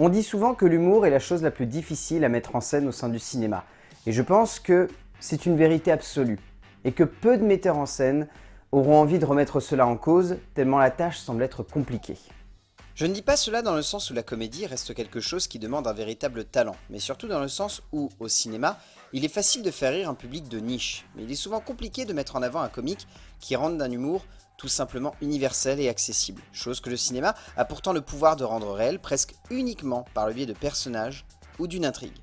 On dit souvent que l'humour est la chose la plus difficile à mettre en scène au sein du cinéma. Et je pense que c'est une vérité absolue. Et que peu de metteurs en scène auront envie de remettre cela en cause, tellement la tâche semble être compliquée. Je ne dis pas cela dans le sens où la comédie reste quelque chose qui demande un véritable talent, mais surtout dans le sens où, au cinéma, il est facile de faire rire un public de niche, mais il est souvent compliqué de mettre en avant un comique qui rende d'un humour tout simplement universel et accessible, chose que le cinéma a pourtant le pouvoir de rendre réel presque uniquement par le biais de personnages ou d'une intrigue.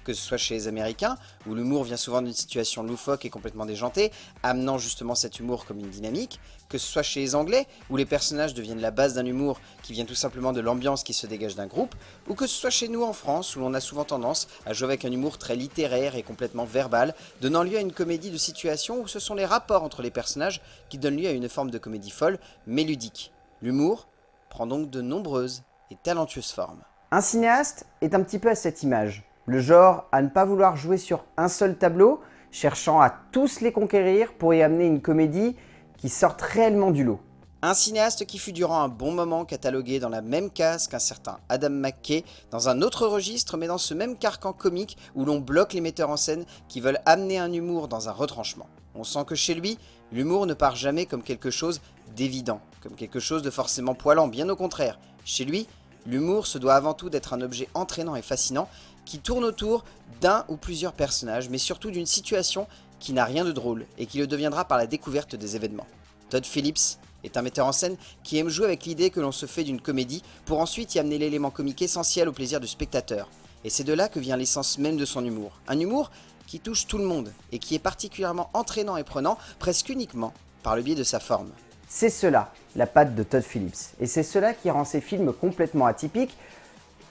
Que ce soit chez les Américains, où l'humour vient souvent d'une situation loufoque et complètement déjantée, amenant justement cet humour comme une dynamique, que ce soit chez les Anglais, où les personnages deviennent la base d'un humour qui vient tout simplement de l'ambiance qui se dégage d'un groupe, ou que ce soit chez nous en France, où l'on a souvent tendance à jouer avec un humour très littéraire et complètement verbal, donnant lieu à une comédie de situation où ce sont les rapports entre les personnages qui donnent lieu à une forme de comédie folle, mais ludique. L'humour prend donc de nombreuses et talentueuses formes. Un cinéaste est un petit peu à cette image. Le genre à ne pas vouloir jouer sur un seul tableau, cherchant à tous les conquérir pour y amener une comédie qui sorte réellement du lot. Un cinéaste qui fut durant un bon moment catalogué dans la même case qu'un certain Adam McKay, dans un autre registre mais dans ce même carcan comique où l'on bloque les metteurs en scène qui veulent amener un humour dans un retranchement. On sent que chez lui, l'humour ne part jamais comme quelque chose d'évident, comme quelque chose de forcément poilant, bien au contraire. Chez lui, l'humour se doit avant tout d'être un objet entraînant et fascinant qui tourne autour d'un ou plusieurs personnages, mais surtout d'une situation qui n'a rien de drôle et qui le deviendra par la découverte des événements. Todd Phillips est un metteur en scène qui aime jouer avec l'idée que l'on se fait d'une comédie pour ensuite y amener l'élément comique essentiel au plaisir du spectateur. Et c'est de là que vient l'essence même de son humour. Un humour qui touche tout le monde et qui est particulièrement entraînant et prenant presque uniquement par le biais de sa forme. C'est cela, la patte de Todd Phillips. Et c'est cela qui rend ses films complètement atypiques,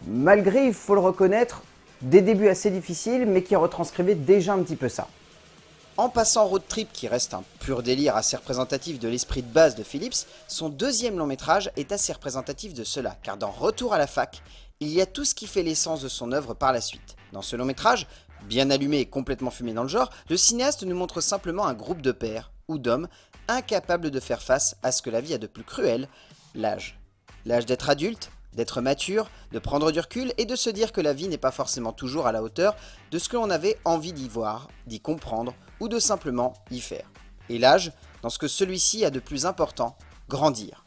malgré, il faut le reconnaître, des débuts assez difficiles, mais qui retranscrivaient déjà un petit peu ça. En passant Road Trip, qui reste un pur délire assez représentatif de l'esprit de base de Phillips, son deuxième long métrage est assez représentatif de cela, car dans Retour à la fac, il y a tout ce qui fait l'essence de son œuvre par la suite. Dans ce long métrage, bien allumé et complètement fumé dans le genre, le cinéaste nous montre simplement un groupe de pères, ou d'hommes, incapables de faire face à ce que la vie a de plus cruel, l'âge. L'âge d'être adulte, d'être mature, de prendre du recul et de se dire que la vie n'est pas forcément toujours à la hauteur de ce que l'on avait envie d'y voir, d'y comprendre ou de simplement y faire. Et l'âge, dans ce que celui-ci a de plus important, grandir.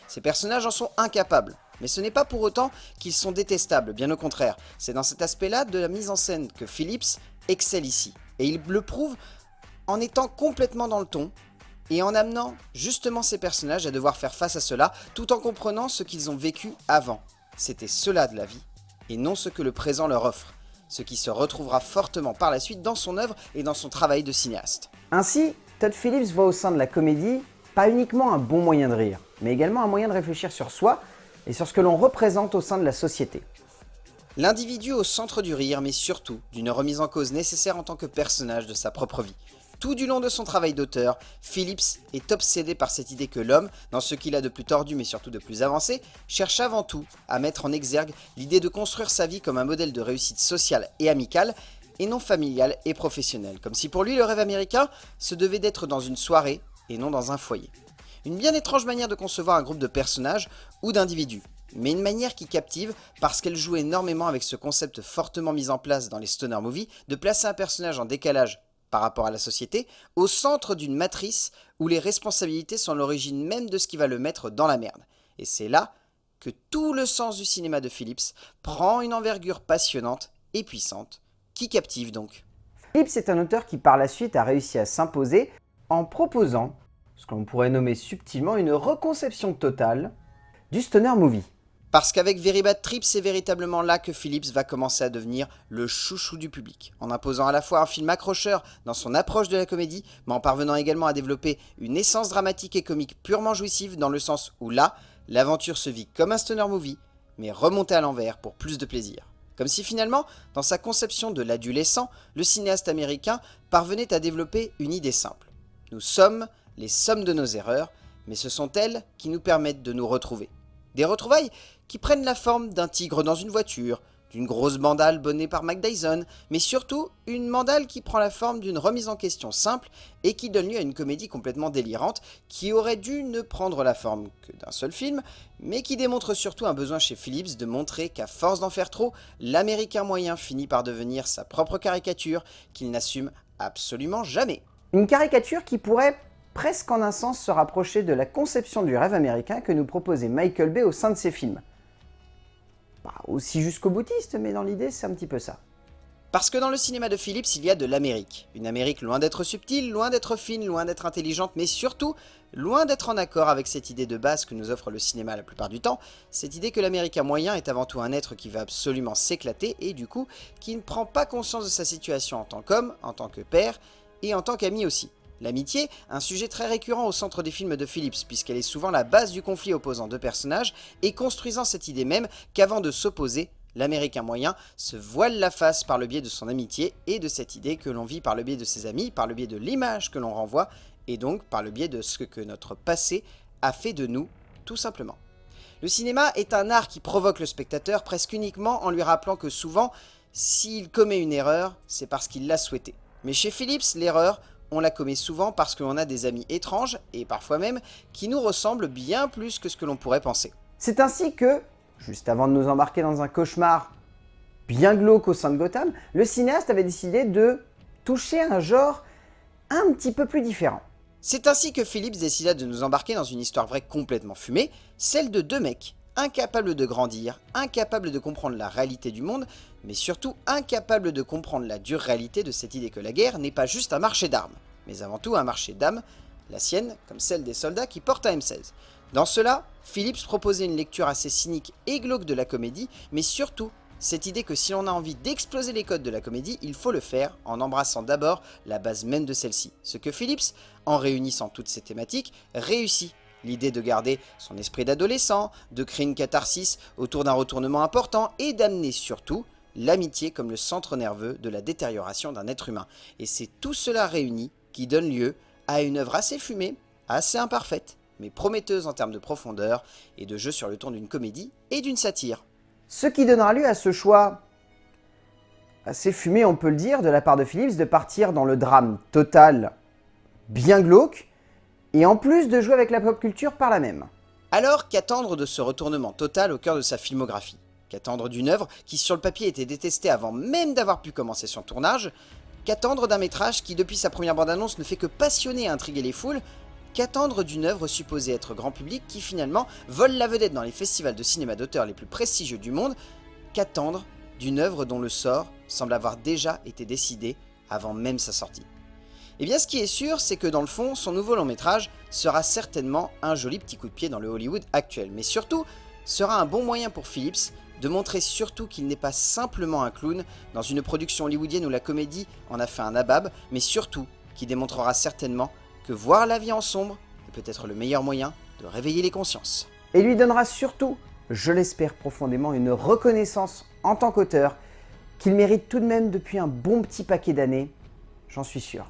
Ces personnages en sont incapables, mais ce n'est pas pour autant qu'ils sont détestables, bien au contraire. C'est dans cet aspect-là de la mise en scène que Phillips excelle ici. Et il le prouve en étant complètement dans le ton, et en amenant justement ces personnages à devoir faire face à cela, tout en comprenant ce qu'ils ont vécu avant. C'était cela de la vie, et non ce que le présent leur offre, ce qui se retrouvera fortement par la suite dans son œuvre et dans son travail de cinéaste. Ainsi, Todd Phillips voit au sein de la comédie pas uniquement un bon moyen de rire, mais également un moyen de réfléchir sur soi et sur ce que l'on représente au sein de la société. L'individu au centre du rire, mais surtout d'une remise en cause nécessaire en tant que personnage de sa propre vie. Tout du long de son travail d'auteur, Phillips est obsédé par cette idée que l'homme, dans ce qu'il a de plus tordu mais surtout de plus avancé, cherche avant tout à mettre en exergue l'idée de construire sa vie comme un modèle de réussite sociale et amicale, et non familiale et professionnelle, comme si pour lui le rêve américain se devait d'être dans une soirée et non dans un foyer. Une bien étrange manière de concevoir un groupe de personnages ou d'individus, mais une manière qui captive parce qu'elle joue énormément avec ce concept fortement mis en place dans les stoner movies de placer un personnage en décalage par rapport à la société, au centre d'une matrice où les responsabilités sont l'origine même de ce qui va le mettre dans la merde. Et c'est là que tout le sens du cinéma de Phillips prend une envergure passionnante et puissante, qui captive donc. Phillips est un auteur qui par la suite a réussi à s'imposer en proposant ce qu'on pourrait nommer subtilement une reconception totale du stoner movie. Parce qu'avec Very Bad Trip, c'est véritablement là que Phillips va commencer à devenir le chouchou du public, en imposant à la fois un film accrocheur dans son approche de la comédie, mais en parvenant également à développer une essence dramatique et comique purement jouissive dans le sens où là, l'aventure se vit comme un stoner movie, mais remontée à l'envers pour plus de plaisir. Comme si finalement, dans sa conception de l'adolescent, le cinéaste américain parvenait à développer une idée simple. Nous sommes les sommes de nos erreurs, mais ce sont elles qui nous permettent de nous retrouver. Des retrouvailles qui prennent la forme d'un tigre dans une voiture, d'une grosse mandale bonnée par Mike Dyson, mais surtout une mandale qui prend la forme d'une remise en question simple et qui donne lieu à une comédie complètement délirante qui aurait dû ne prendre la forme que d'un seul film, mais qui démontre surtout un besoin chez Phillips de montrer qu'à force d'en faire trop, l'américain moyen finit par devenir sa propre caricature qu'il n'assume absolument jamais. Une caricature qui pourrait presque en un sens se rapprocher de la conception du rêve américain que nous proposait Michael Bay au sein de ses films. Pas aussi jusqu'au boutiste, mais dans l'idée, c'est un petit peu ça. Parce que dans le cinéma de Phillips, il y a de l'Amérique. Une Amérique loin d'être subtile, loin d'être fine, loin d'être intelligente, mais surtout, loin d'être en accord avec cette idée de base que nous offre le cinéma la plupart du temps, cette idée que l'Américain moyen est avant tout un être qui va absolument s'éclater et du coup, qui ne prend pas conscience de sa situation en tant qu'homme, en tant que père et en tant qu'ami aussi. L'amitié, un sujet très récurrent au centre des films de Phillips, puisqu'elle est souvent la base du conflit opposant deux personnages, et construisant cette idée même qu'avant de s'opposer, l'Américain moyen se voile la face par le biais de son amitié, et de cette idée que l'on vit par le biais de ses amis, par le biais de l'image que l'on renvoie, et donc par le biais de ce que notre passé a fait de nous, tout simplement. Le cinéma est un art qui provoque le spectateur presque uniquement en lui rappelant que souvent, s'il commet une erreur, c'est parce qu'il l'a souhaité. Mais chez Phillips, l'erreur, on la commet souvent parce qu'on a des amis étranges, et parfois même, qui nous ressemblent bien plus que ce que l'on pourrait penser. C'est ainsi que, juste avant de nous embarquer dans un cauchemar bien glauque au sein de Gotham, le cinéaste avait décidé de toucher un genre un petit peu plus différent. C'est ainsi que Phillips décida de nous embarquer dans une histoire vraie complètement fumée, celle de deux mecs, incapables de grandir, incapables de comprendre la réalité du monde, mais surtout incapables de comprendre la dure réalité de cette idée que la guerre n'est pas juste un marché d'armes, mais avant tout un marché d'âmes, la sienne comme celle des soldats qui portent un M16. Dans cela, Phillips proposait une lecture assez cynique et glauque de la comédie, mais surtout cette idée que si l'on a envie d'exploser les codes de la comédie, il faut le faire en embrassant d'abord la base même de celle-ci. Ce que Phillips, en réunissant toutes ces thématiques, réussit. L'idée de garder son esprit d'adolescent, de créer une catharsis autour d'un retournement important et d'amener surtout l'amitié comme le centre nerveux de la détérioration d'un être humain. Et c'est tout cela réuni qui donne lieu à une œuvre assez fumée, assez imparfaite, mais prometteuse en termes de profondeur et de jeu sur le ton d'une comédie et d'une satire. Ce qui donnera lieu à ce choix assez fumé, on peut le dire, de la part de Phillips de partir dans le drame total, bien glauque, et en plus de jouer avec la pop culture par la même. Alors, qu'attendre de ce retournement total au cœur de sa filmographie? Qu'attendre d'une œuvre qui sur le papier était détestée avant même d'avoir pu commencer son tournage? Qu'attendre d'un métrage qui depuis sa première bande-annonce ne fait que passionner et intriguer les foules? Qu'attendre d'une œuvre supposée être grand public qui finalement vole la vedette dans les festivals de cinéma d'auteur les plus prestigieux du monde? Qu'attendre d'une œuvre dont le sort semble avoir déjà été décidé avant même sa sortie? Eh bien ce qui est sûr, c'est que dans le fond, son nouveau long métrage sera certainement un joli petit coup de pied dans le Hollywood actuel, mais surtout sera un bon moyen pour Phillips de montrer surtout qu'il n'est pas simplement un clown dans une production hollywoodienne où la comédie en a fait un nabab, mais surtout qui démontrera certainement que voir la vie en sombre est peut-être le meilleur moyen de réveiller les consciences. Et lui donnera surtout, je l'espère profondément, une reconnaissance en tant qu'auteur qu'il mérite tout de même depuis un bon petit paquet d'années, j'en suis sûr.